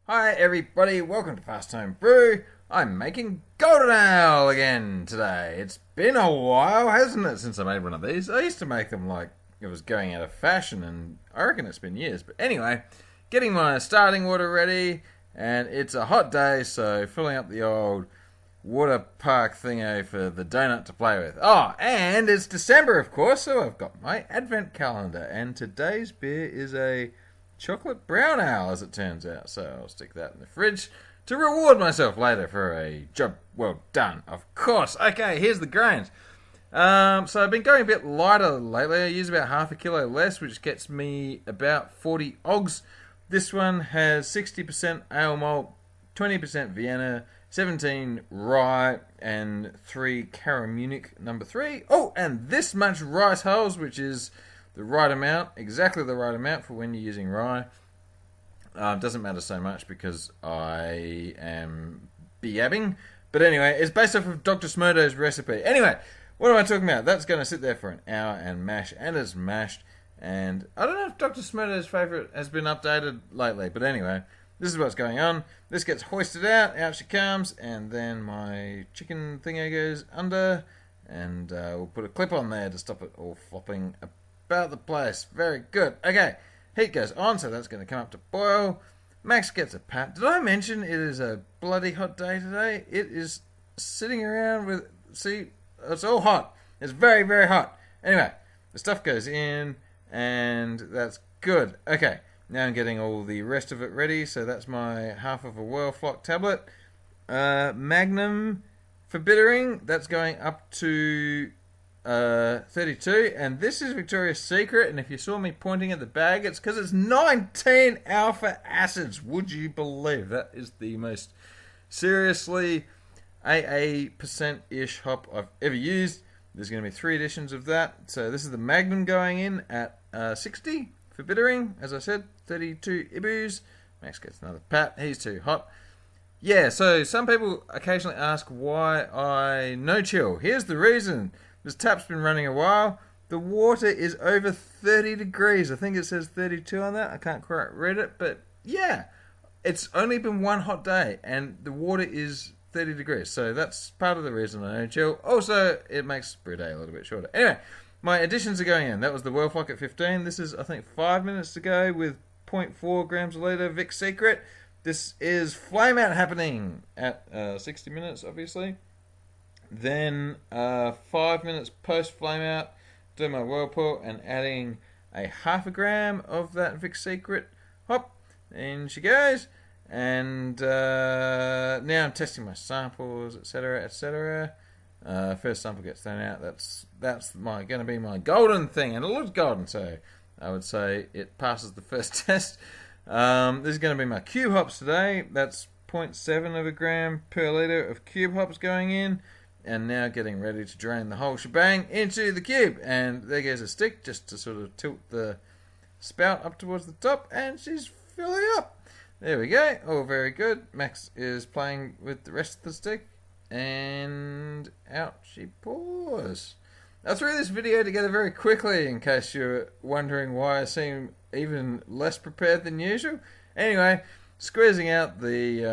Hi everybody, welcome to Fast Home Brew. I'm making Golden Ale again today. It's been a while, hasn't it, since I made one of these. I used to make them like it was going out of fashion, and I reckon it's been years. But anyway, getting my starting water ready, and it's a hot day, so filling up the old water park thingo for the donut to play with. Oh, and it's December, of course, so I've got my advent calendar, and today's beer is a chocolate brown ale, as it turns out. So I'll stick that in the fridge to reward myself later for a job well done. Of course. Okay, here's the grains. So I've been going a bit lighter lately. I use about half a kilo less, which gets me about 40 ogs. This one has 60% ale malt, 20% Vienna, 17 rye, and 3 caramunich number 3. Oh, and this much rice hulls, which is the right amount, exactly the right amount for when you're using rye. Doesn't matter so much because I am BIABing. But anyway, it's based off of Dr Smurto's recipe. Anyway, what am I talking about? That's going to sit there for an hour and mash, and it's mashed. And I don't know if Dr Smurto's favourite has been updated lately, but anyway, this is what's going on. This gets hoisted out she comes, and then my chicken thingo goes under, and we'll put a clip on there to stop it all flopping about the place. Very good. Okay, heat goes on, so that's going to come up to boil. Max gets a pat. Did I mention it is a bloody hot day today? It is sitting around with, see, it's all hot. It's very, very hot. Anyway, the stuff goes in, and that's good. Okay, now I'm getting all the rest of it ready, so that's my half of a well flock tablet. Magnum for bittering, that's going up to 32, and this is Victoria's Secret, and if you saw me pointing at the bag, it's because it's 19 alpha acids. Would you believe that is the most seriously AA%-ish hop I've ever used. There's going to be 3 editions of that. So this is the Magnum going in at 60 for bittering. As I said, 32 IBUs. Max gets another pat. He's too hot. Yeah, so some people occasionally ask why I no-chill. Here's the reason. This tap's been running a while. The water is over 30 degrees. I think it says 32 on that. I can't quite read it, but yeah. It's only been one hot day, and the water is 30 degrees. So that's part of the reason I don't chill. Also, it makes brew day a little bit shorter. Anyway, my additions are going in. That was the well flock at 15. This is, I think, 5 minutes to go with 0.4 grams a litre Vic Secret. This is flame out happening at 60 minutes, obviously. Then 5 minutes post flame out, do my whirlpool and adding a half a gram of that Vic Secret. Hop, in she goes. And now I'm testing my samples, etc., etc. First sample gets thrown out. That's going to be my golden thing, and it looks golden, so I would say it passes the first test. This is going to be my cube hops today. That's 0.7 of a gram per litre of cube hops going in. And now getting ready to drain the whole shebang into the cube. And there goes a stick just to sort of tilt the spout up towards the top. And she's filling up. There we go. All very good. Max is playing with the rest of the stick. And out she pours. I threw this video together very quickly in case you're wondering why I seem even less prepared than usual. Anyway, squeezing the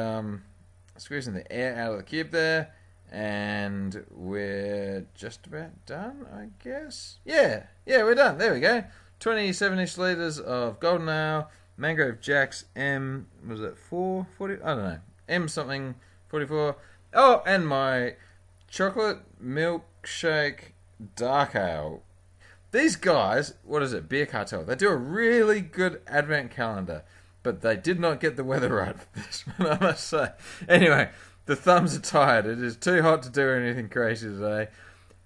air out of the cube there. And we're just about done, I guess. Yeah, we're done. There we go. 27-ish litres of Golden Ale, Mangrove Jack's M, was it 440? I don't know. M something 44. Oh, and my chocolate milkshake dark ale. These guys, what is it, Beer Cartel, they do a really good advent calendar, but they did not get the weather right for this one, I must say. Anyway, the thumbs are tired. It is too hot to do anything crazy today.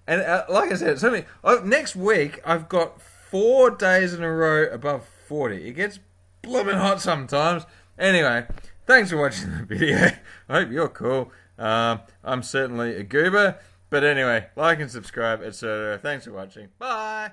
And like I said, it's only next week I've got 4 days in a row above 40. It gets blooming hot sometimes. Anyway, thanks for watching the video. I hope you're cool. I'm certainly a goober. But anyway, like and subscribe, etc. Thanks for watching. Bye.